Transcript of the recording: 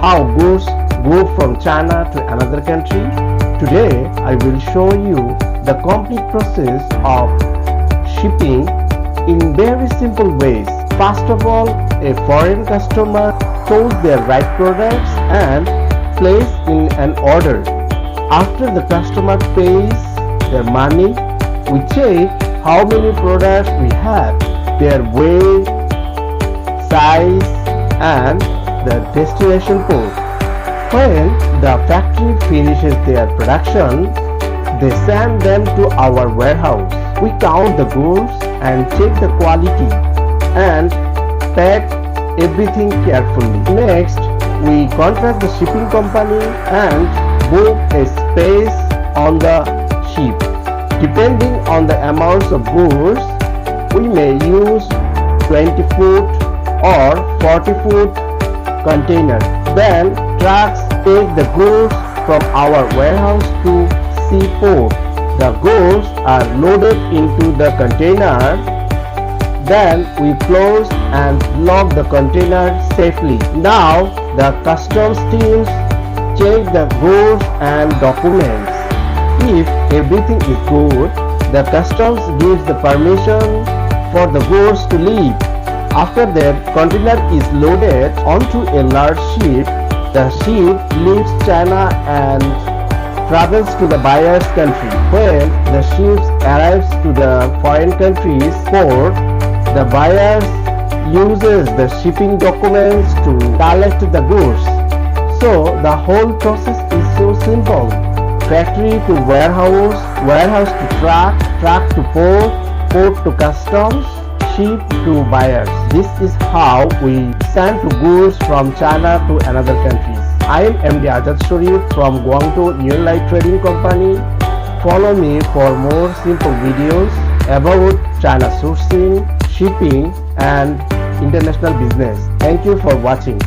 how goods go from China to another country. Today I will show you the complete process of shipping in very simple ways. First of all, a foreign customer chose their right products and place in an order. After the customer pays their money, we check how many products we have, their weight, size, and the destination port. When the factory finishes their production, they send them to our warehouse. We count the goods and check the quality and pack everything carefully. Next, we contact the shipping company and book a space on the ship. Depending on the amounts of goods, we may use 20-foot or 40-foot containers. Then trucks take the goods from our warehouse to seaport. The goods are loaded into the container. Then we close and lock the container safely. Now the customs teams check the goods and documents. If everything is good, the customs gives the permission for the goods to leave. After the container is loaded onto a large ship, the ship leaves China and travels to the buyer's country. When the ship arrives to the foreign country's port, the buyer uses the shipping documents to collect the goods. So the whole process is so simple. Factory to warehouse, warehouse to truck, truck to port, port to customs, ship to buyers. This is how we send to goods from China to another countries. I am MD Ajad Sharif from Guangzhou New Light Trading Company. Follow me for more simple videos about China sourcing, shipping and international business. Thank you for watching.